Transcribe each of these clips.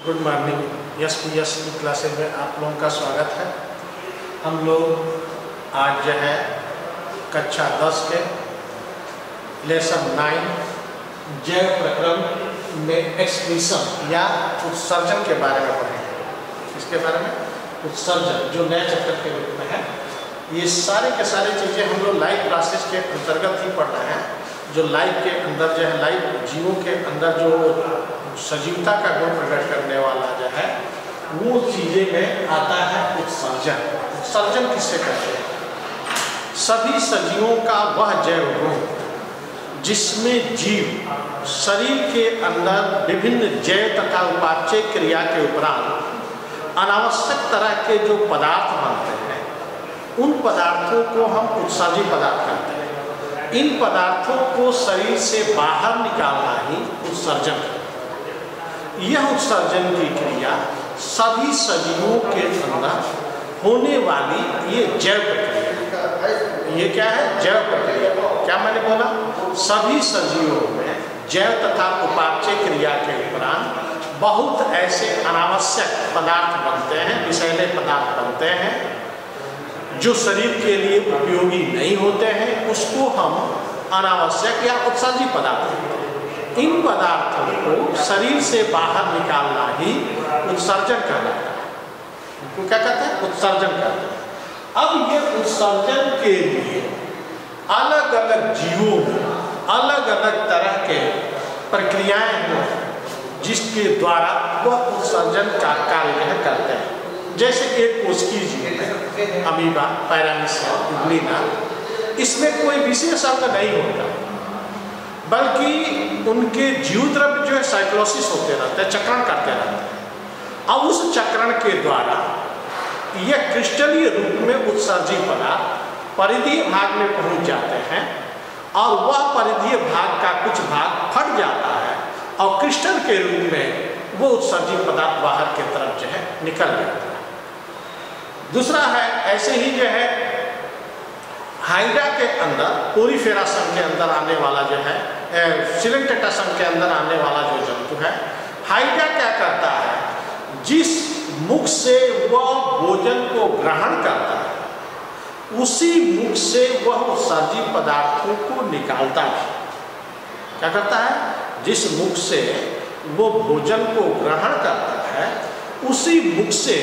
Good morning. S की classes में आप लोगों का स्वागत है। हम लोग आज जो है कक्षा 10 के लेसन 9 जैव प्रक्रम में एक्सक्रीशन या उत्सर्जन के बारे में पढ़ेंगे। इसके बारे में उत्सर्जन जो नए चैप्टर के रूप में है, ये सारे के सारे चीज़ें हम लोग लाइव क्लासेस के अंतर्गत ही पढ़ रहे हैं। जो लाइव के अंदर जो है, लाइव जीवों के अंदर जो सजीवता का गुण प्रकट करने वाला जो है, वो चीज़ें में आता है उत्सर्जन। उत्सर्जन किससे कहते हैं? सभी सजीवों का वह जैव गुण जिसमें जीव शरीर के अंदर विभिन्न जैव तथा उपापचय क्रिया के उपरांत अनावश्यक तरह के जो पदार्थ बनते हैं, उन पदार्थों को हम उत्सर्जी पदार्थ कहते हैं। इन पदार्थों को शरीर से बाहर निकालना ही उत्सर्जन है। यह उत्सर्जन की क्रिया सभी सजीवों के अंदर होने वाली ये जैव प्रक्रिया। ये क्या है? जैव प्रक्रिया। क्या मैंने बोला? सभी सजीवों में जैव तथा उपापचय क्रिया के उपरांत बहुत ऐसे अनावश्यक पदार्थ बनते हैं, विषैले पदार्थ बनते हैं जो शरीर के लिए उपयोगी नहीं होते हैं। उसको हम अनावश्यक या उत्सर्जी पदार्थ कहते हैं। इन पदार्थों को शरीर से बाहर निकालना ही उत्सर्जन कहलाता है। इनको क्या कहते हैं? उत्सर्जन कहते हैं। अब ये उत्सर्जन के लिए अलग अलग जीवों में अलग अलग तरह के प्रक्रियाएं हैं जिसके द्वारा वह उत्सर्जन का कार्य करते हैं। जैसे एक कोशिकीय जीव है, अमीबा, पैरामीशियम, ग्लीना, इसमें कोई विशेष अंग नहीं होता, बल्कि उनके जीव द्रव्य जो है साइक्लोसिस होते रहते हैं, चक्रण करते रहते हैं। अब उस चक्रण के द्वारा यह क्रिस्टलीय रूप में उत्सर्जी पदार्थ परिधीय भाग में पहुंच जाते हैं और वह परिधीय भाग का कुछ भाग फट जाता है और क्रिस्टल के रूप में वो उत्सर्जी पदार्थ बाहर की तरफ जो है निकल जाता है। दूसरा है, ऐसे ही जो है हाइड्रा के अंदर, पोरीफेरा संघ के अंदर आने वाला जो है, सिलेंटेटा संघ के अंदर आने वाला जो जंतु है, हाइड्रा क्या करता है? जिस मुख से वह भोजन को ग्रहण करता है, उसी मुख से वह उत्सर्जी पदार्थों को निकालता है। क्या करता है? जिस मुख से वो भोजन को ग्रहण करता है, उसी मुख से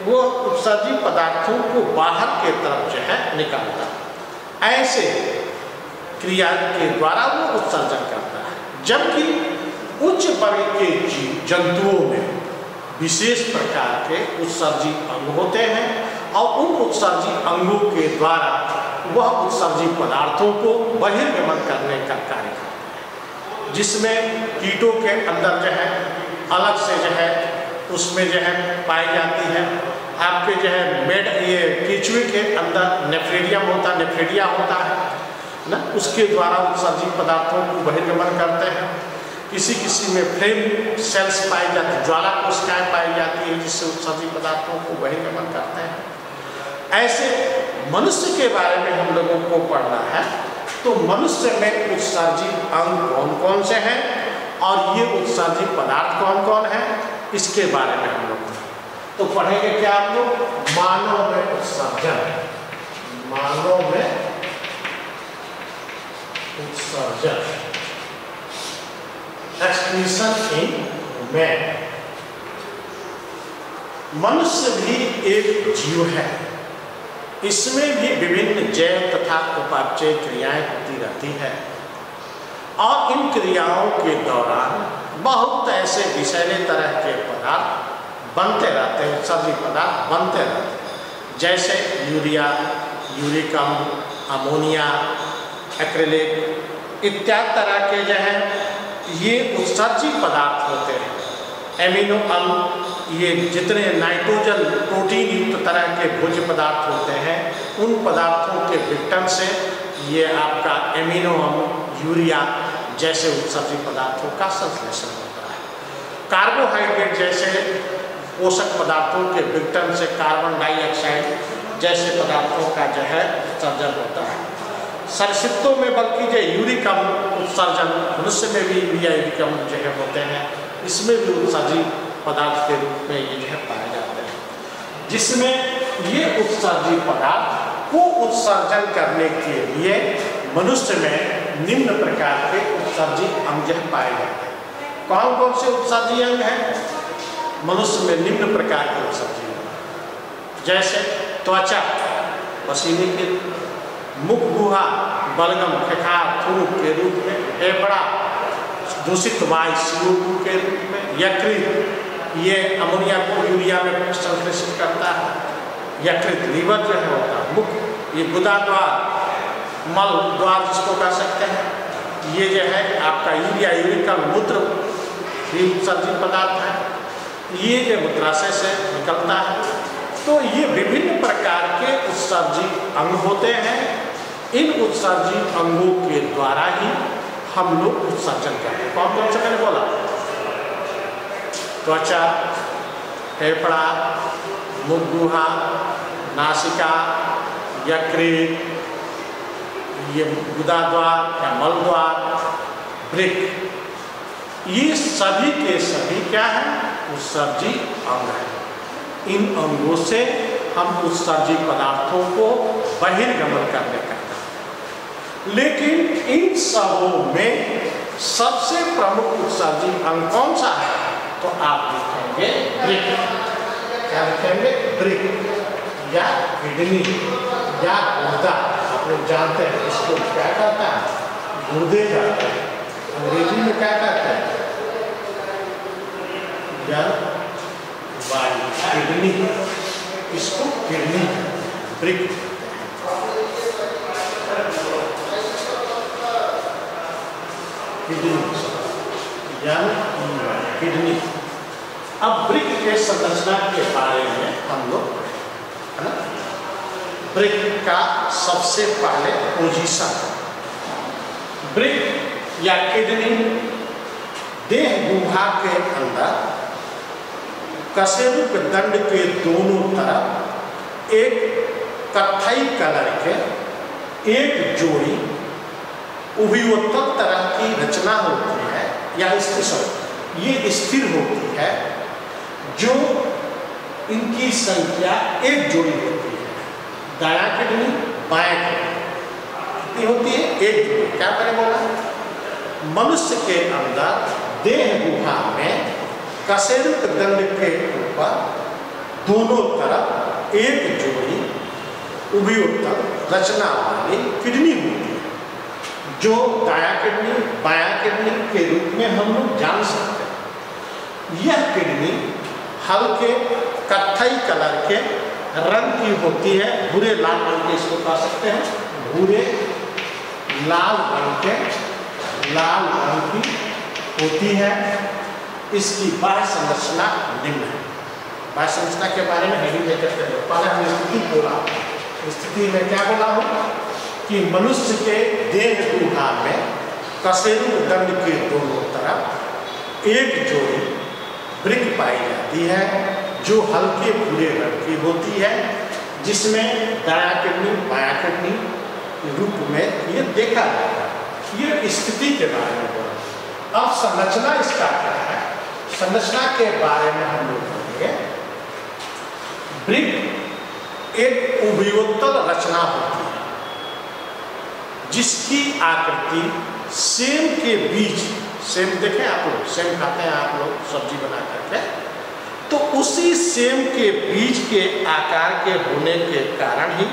वो उत्सर्जी पदार्थों को बाहर के तरफ जो है निकालता है। ऐसे क्रिया के द्वारा वो उत्सर्जन करता है। जबकि उच्च वर्ग के जीव जंतुओं में विशेष प्रकार के उत्सर्जी अंग होते हैं और उन उत्सर्जी अंगों के द्वारा वह उत्सर्जी पदार्थों को बहिर्गमन करने का कार्य करता है। जिसमें कीटों के अंदर जो है अलग से जो है उसमें जो है पाई जाती है। आपके जो है ये केचुए के अंदर नेफ्रेडियम होता है, नेफ्रेडिया होता है ना, उसके द्वारा उत्सर्जी पदार्थों को बहिर्गमन करते हैं। किसी किसी में फ्लेम सेल्स पाई जाती है, ज्वाला कोशिकाएं पाई जाती है जिससे उत्सर्जी पदार्थों को बहिर्गमन करते हैं। ऐसे मनुष्य के बारे में हम लोगों को पढ़ना है, तो मनुष्य में उत्सर्जी अंग कौन कौन से हैं और ये उत्सर्जी पदार्थ कौन कौन है, इसके बारे में हम लोग तो पढ़ेंगे। क्या आप लोग? मानव में उत्सर्जन, मानव में उत्सर्जन, एक्सक्रीशन इन मैन। मनुष्य भी एक जीव है, इसमें भी विभिन्न जैव तथा उपापचय क्रियाएं होती रहती है और इन क्रियाओं के दौरान बहुत ऐसे विषैले तरह के पदार्थ बनते रहते हैं, उत्सर्जी पदार्थ बनते रहते हैं। जैसे यूरिया, यूरिकम, अमोनिया, एक्रिलिक इत्यादि तरह के जो है ये उत्सर्जी पदार्थ होते हैं। एमिनो अम्ल, ये जितने नाइट्रोजन प्रोटीन युक्त तरह के भोज्य पदार्थ होते हैं, उन पदार्थों के विघटन से ये आपका एमिनो अम्ल, यूरिया जैसे उत्सर्जी पदार्थों का संश्लेषण होता है। कार्बोहाइड्रेट जैसे पोषक पदार्थों के विघटन से कार्बन डाइऑक्साइड जैसे पदार्थों का जो है उत्सर्जन होता है। सरसित्तों में बल्कि जो यूरिक अम्ल उत्सर्जन मनुष्य में भी यूरिक अम्ल जो है होते हैं, इसमें भी उत्सर्जी पदार्थ के रूप में ये जो है पाए जाते हैं, जिसमें ये उत्सर्जी पदार्थ को उत्सर्जन करने के लिए मनुष्य में निम्न प्रकार के उत्सर्जी अंग पाए जाते हैं। कौन कौन से उत्सर्जी अंग हैं मनुष्य में? निम्न प्रकार के उत्सर्जी अंग, जैसे त्वचा पसीने के, मुख गुहा बलगम खेखार थूक के रूप में, फेफड़ा दूषित वायु CO2 के रूप में, यकृत ये अमोनिया को यूरिया में संश्लेषित करता है, यकृत लीवर जो है होता है, मुख ये गुदा द्वार मल द्वार जिसको कह सकते हैं, ये जो है आपका यूरिया यूरिक अम्ल मूत्र भी उत्सर्जित पदार्थ है, ये जो मूत्राशय से निकलता है। तो ये विभिन्न प्रकार के उत्सर्जी अंग होते हैं। इन उत्सर्जी अंगों के द्वारा ही हम लोग उत्सर्जन करते हैं। कौन कौन सा मैंने बोला? त्वचा, फेफड़ा, मुख गुहा, नासिका, यकृत, ये गुदा द्वार या मल द्वार, वृक्क, ये सभी के सभी क्या है? उत्सर्जी अंग है। इन अंगों से हम उत्सर्जी पदार्थों को बहिर्गमन करने का, लेकिन इन सबों में सबसे प्रमुख उत्सर्जी अंग कौन सा है? तो आप लिखेंगे वृक्क। क्या लिखेंगे? वृक्क या किडनी या गुर्दा। आप लोग जानते हैं इसको क्या कहता है? गुर्दे कहते हैं। अंग्रेजी में क्या कहते हैं? वायु किडनी, इसको किडनी वृक्क। किडनी। अब वृक्क के संरचना के बारे में हम लोग, है ना, वृक्क का सबसे पहले पोजीशन, वृक्क या किडनी देह गुहा के अंदर कशेरुक दंड के दोनों तरफ एक कत्थई कलर के एक जोड़ी उभयोत्तल तरह की रचना होती है, या ये स्थिर होती है, जो इनकी संख्या एक जोड़ी होती है। दायां किडनी बायां किडनी कितनी होती है? एक जोड़ी। क्या मैंने बोला? मनुष्य के अंदर देह गुहा में कशेरुक दंड के ऊपर दोनों तरफ एक जोड़ी उभयोत्तल रचना वाली किडनी होती है, जो दायां किडनी बायां किडनी के रूप में हम लोग जान सकते हैं। यह किडनी हल्के कत्थई कलर के रंग की होती है, भूरे लाल रंग के इसको कह सकते हैं, भूरे लाल रंग की होती है। इसकी बाह्य संरचना निम्न है। बाह्य संरचना के बारे में हेडिंग लेकर के पहले हमने स्थिति बोला। स्थिति में क्या बोला हूँ कि मनुष्य के देह गुहा में कशेरुक दंड के दोनों तरफ एक जोड़ी वृक्क पाई जाती है, जो हल्के भूरे रंग की होती है, जिसमें दायां किडनी बायां किडनी रूप में ये देखा जाता है। ये स्थिति के बारे में बोला। अब संरचना इसका क्या है? संरचना के बारे में हम लोग बोलेंगे। वृक्क एक उभयोत्तल रचना होती है, जिसकी आकृति सेम के बीज, सेम देखें आप लोग, सेम खाते हैं आप लोग सब्जी बना करके, तो उसी सेम के बीज के आकार के होने के कारण ही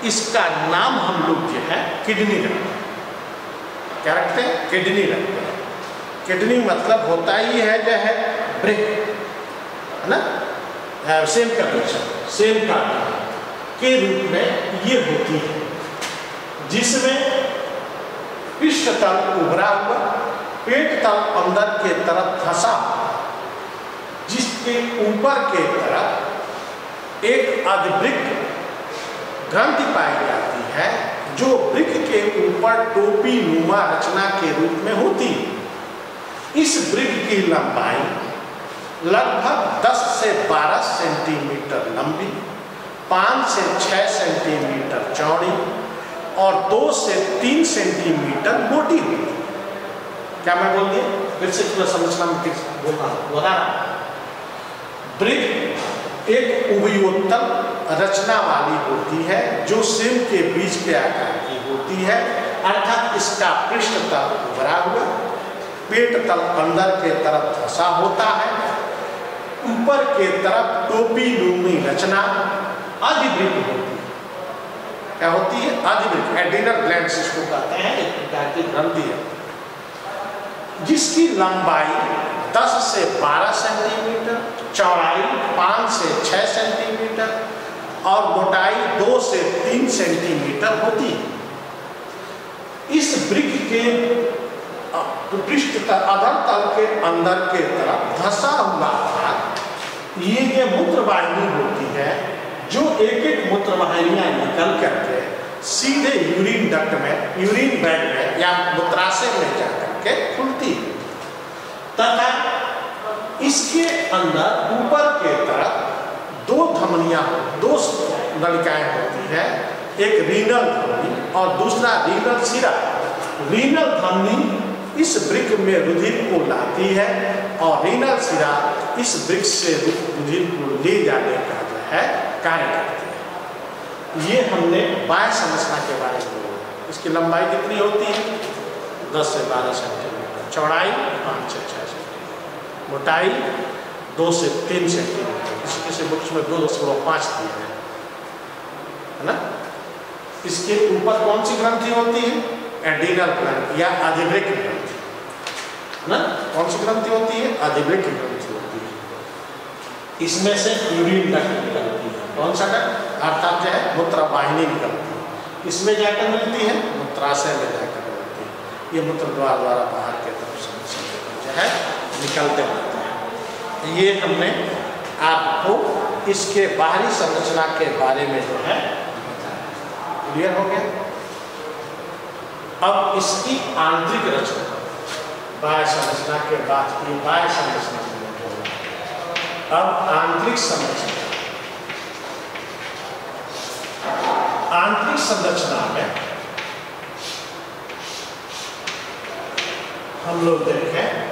इसका नाम हम लोग जो है किडनी रखते हैं। क्या रखते हैं? किडनी रखते हैं। किडनी मतलब होता ही है जो है वृक्क, है ना, सेम का पोजीशन, सेम का के रूप में ये होती है, जिसमें पृष्ठ तल उभरा हुआ, पेट तल अंदर के तरफ धंसा, जिसके ऊपर के तरफ एक अधिवृक्क ग्रंथि पाई जाती है, जो वृक्क के ऊपर टोपी नुमा रचना के रूप में होती है। इस वृक्क की लंबाई लगभग 10 से 12 सेंटीमीटर लंबी, 5 से 6 सेंटीमीटर चौड़ी, और 2 से 3 सेंटीमीटर मोटी होती है। क्या मैं बोल दिया? फिर से पूरा समझना में फिर बोला। वृक्क एक उभयोत्तल रचना वाली होती है जो सेब के बीज के आकार की होती है, अर्थात इसका पृष्ठ तल उभरा हुआ, पेट तल अंदर के तरफ धंसा होता है, ऊपर के तरफ टोपी लूमी रचना अधिवृक्क होती है। क्या होती है? अधिवृक्क। एड्रिनल ग्लैंड्स इसको कहते हैं, एक प्रकार की ग्रंथि है जिसकी लंबाई 10 से 12 सेंटीमीटर, चौड़ाई 5 से 6 सेंटीमीटर और मोटाई 2 से 3 सेंटीमीटर होती है। इस वृक्क के पृष्ठ तल अधर तल के अंदर के तरफ धंसा हुआ भाग ये मूत्रवाहिनी होती है जो एक एक मूत्रवाहिनियां निकल करके सीधे यूरिन डक्ट में, यूरिन बैग में या मूत्राशय में जाकर के खुलती है तथा इसके अंदर ऊपर के तरफ 2 धमनियां, 2 नलिकाएं होती है, एक रीनल धमनी और दूसरा रीनल सिरा। रीनल धमनी इस वृक्क में रुधिर को लाती है और रीनल सिरा इस वृक्क से रुधिर को ले जाने का जो है कार्य करती है। ये हमने बाह्य संरचना के बारे में बोला। इसकी लंबाई कितनी होती है? 10 से 12 सेंटीमीटर, चौड़ाई 5 से 6 सेंटीमीटर, मोटाई 2 से 3 सेंटीमीटर। किसी बुक्स में 2.5 दिए हैं, है ना। इसके ऊपर कौन सी ग्रंथि होती है? एड्रिनल ग्रंथि या अधिवृक्क ग्रंथि, ना। कौन सी ग्रंथि होती है? अधिवृक्क ग्रंथि होती है। इसमें से यूरिन डक्ट निकलती है। कौन सा डक्ट? अर्थात जो है मूत्रवाहिनी निकलती है। इसमें जाकर मिलती है, मूत्राशय में जाकर मिलती है। ये मूत्र द्वारा बाहर के तरफ से जो है निकलते रहते हैं। ये हमने आपको इसके बाहरी संरचना के बारे में जो है क्लियर हो गया। अब इसकी आंतरिक रचना, बाह्य संरचना के बाद की बाह्य संरचना में अब आंतरिक संरचना। आंतरिक संरचना में हम लोग देखें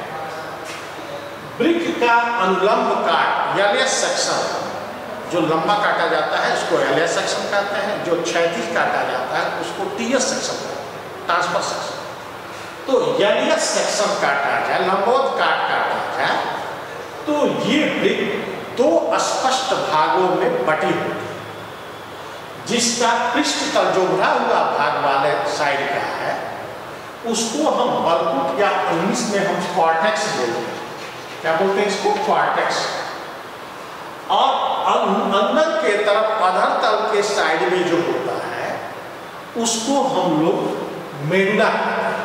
वृक्क का अनुलंब काट एलियस सेक्शन, जो लंबा काटा जाता है उसको एलियस सेक्शन कहते हैं, जो क्षैतिज काटा जाता है उसको टीएस सेक्शन कहते हैं, ट्रांसफर सेक्शन। तो एलियस सेक्शन काटा जाए, लंबवत काटा जाए तो ये वृक्क 2 स्पष्ट भागों में बटी होती है, जिसका पृष्ठ तल जो भरा हुआ भाग वाले साइड का है उसको हम बल्कुट या इंग्लिश में हम कॉर्टेक्स बोलते हैं। क्या बोलते हैं इसको? कॉर्टेक्स। और अंदर के तरफ अधर तल के साइड में जो होता है उसको हम लोग मेडुला कहते हैं।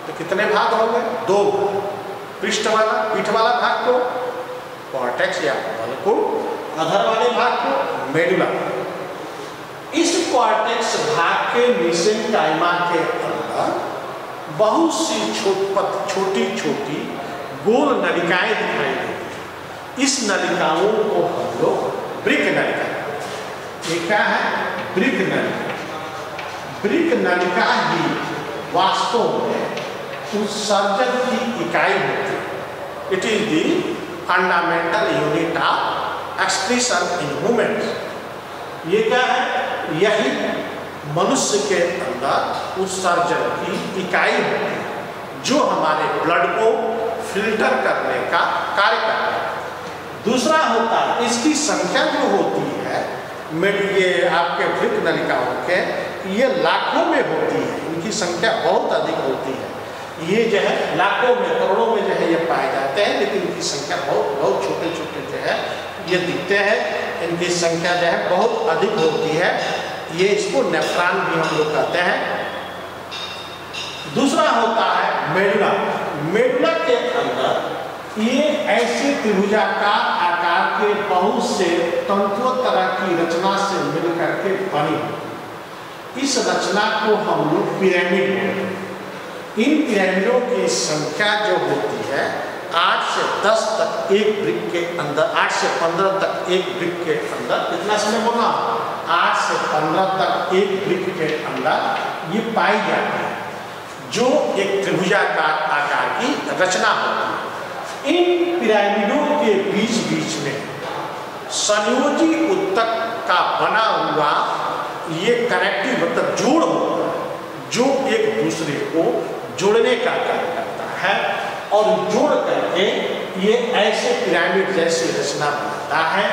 तो कितने भाग हो गए? 2 भाग। पृष्ठ वाला, पीठ वाला भाग को कॉर्टेक्स या बल्कुट, अधर वाले भाग को मेडुला। इस कॉर्टेक्स भाग के मेसेंकाइमा के अंदर बहुत सी छोटी छोटी गोल नलिकाएं दिखाई देती हैं। इस नलिकाओं को हम लोग वृक्क नलिका, ये क्या है? वृक्क नलिका। वृक्क नलिका ही वास्तव में उत्सर्जन की इकाई होती है। It is the fundamental unit of excretion in humans. ये क्या है? यही मनुष्य के अंदर उत्सर्जन की इकाई होती है जो हमारे ब्लड को फिल्टर करने का कार्य करता है। दूसरा होता है इसकी संख्या जो होती है, ये आपके वृक्क नलिकाओं के ये लाखों में होती है, इनकी संख्या बहुत अधिक होती है। ये जो है लाखों में, करोड़ों में जो है ये पाए जाते हैं, लेकिन इनकी संख्या बहुत छोटे छोटे जो है ये दिखते हैं। इनकी संख्या जो है बहुत अधिक होती है। ये इसको नेफ्रॉन भी हम लोग कहते हैं। दूसरा होता है मेडुला। मेडुला के अंदर ये ऐसे त्रिभुजाकार आकार के बहुत से तंतुओं तरह की रचना से मिलकर के बनी होती। इस रचना को हम लोग पिरामिड बोलते हैं। इन पिरामिडों की संख्या जो होती है 8 से 10 तक एक ब्रिक के अंदर, 8 से 15 तक एक ब्रिक के अंदर, कितना समय बोला, 8 से 15 तक एक ब्रिक के अंदर ये पाई जाती है, जो एक त्रिभुजाकार आकार की रचना होती है। इन पिरामिडों के बीच बीच में संयोजी उत्तक का बना हुआ ये कनेक्टिव मतलब जोड़ होता है, जो एक दूसरे को जोड़ने का कार्य करता है और जोड़ करके ये ऐसे पिरामिड जैसी रचना बनाता है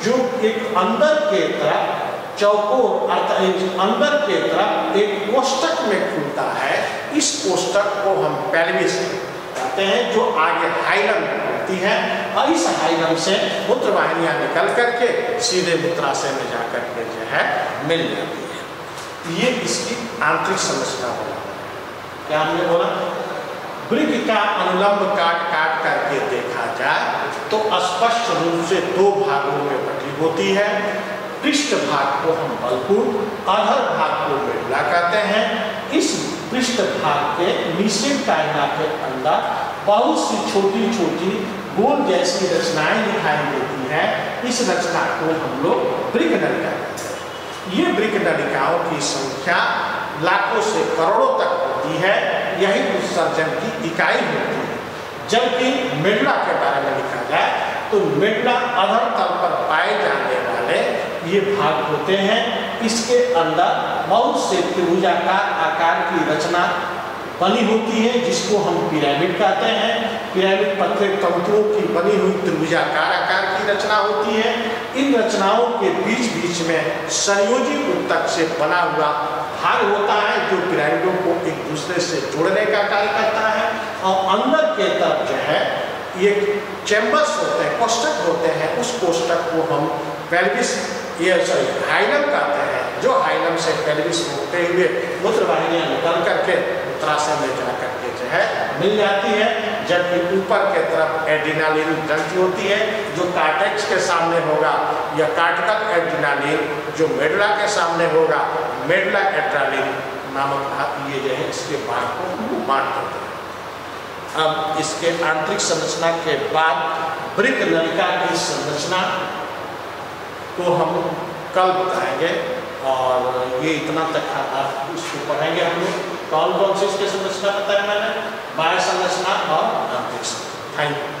जो एक अंदर के तरफ चौकोर अर्थात अंदर के तरफ एक कोष्ठक में खुलता है। इस कोष्ठक को हम पेल्विस कहते हैं, जो आगे हाइलम में खुलती है और इस हाइलम से मूत्र वाहिनियां निकल करके सीधे मूत्राशय में जाकर के जो है मिल जाती है। ये इसकी आंतरिक संरचना होगा। क्या हमने बोला, ब्रिक का अनुलंब काट काट करके देखा जाए तो स्पष्ट रूप से दो भागों में बटी होती है। पृष्ठ भाग को हम बलपूर्ण, अधर भाग को मेडुला कहते हैं। इस पृष्ठ भाग के नीचे कायना के अंदर बहुत सी छोटी छोटी गोल जैसी रचनाएं दिखाई देती हैं। इस रचना को हम लोग ब्रिक नलिका कहते हैं। ये ब्रिक नलिकाओं की संख्या लाखों से करोड़ों तक होती है, यही उत्सर्जन की इकाई होती है। जबकि मेडुला के बारे में लिखा जाए तो मेडुला अधर तल पर पाए जाने वाले ये भाग होते हैं। इसके अंदर बहुत से त्रिभुजाकार आकार की रचना बनी होती है, जिसको हम पिरामिड कहते हैं। पिरामिड पत्थर तंतुओं की बनी हुई त्रिभुजाकार आकार की रचना होती है। इन रचनाओं के बीच बीच में संयोजी उत्तक से बना हुआ भाग होता है, जो पिरामिडों को एक दूसरे से जोड़ने का कार्य करता है। और अंदर के तरफ जो है ये चैम्बर्स होते हैं, कोष्ठक होते हैं। उस कोष्ठक को हम पेल्विस हाइलम कहते हैं, जो हाइलम से पेल्विस होते हुए मूत्र वाहिनियां निकल करके मूत्राशय में जा करके जो है मिल जाती है। जबकि ऊपर के तरफ एड्रेनालिन ग्रंथि होती है, जो कार्टेक्स के सामने होगा, या कार्टिकल एड्रेनालिन जो मेडुला के सामने होगा, मेडुला एड्रेनालिन नामक भाग ये जो है इसके भाग को बांट देते हैं। अब इसके आंतरिक संरचना के बाद ब्रिक नलिका की संरचना को हम कल बताएंगे, और ये इतना तक आप इसको पढ़ेंगे। हम लोग कौन कौन से इसके संरचना बताया मैंने, बाह्य संरचना और आंतरिक संरचना। Thank you.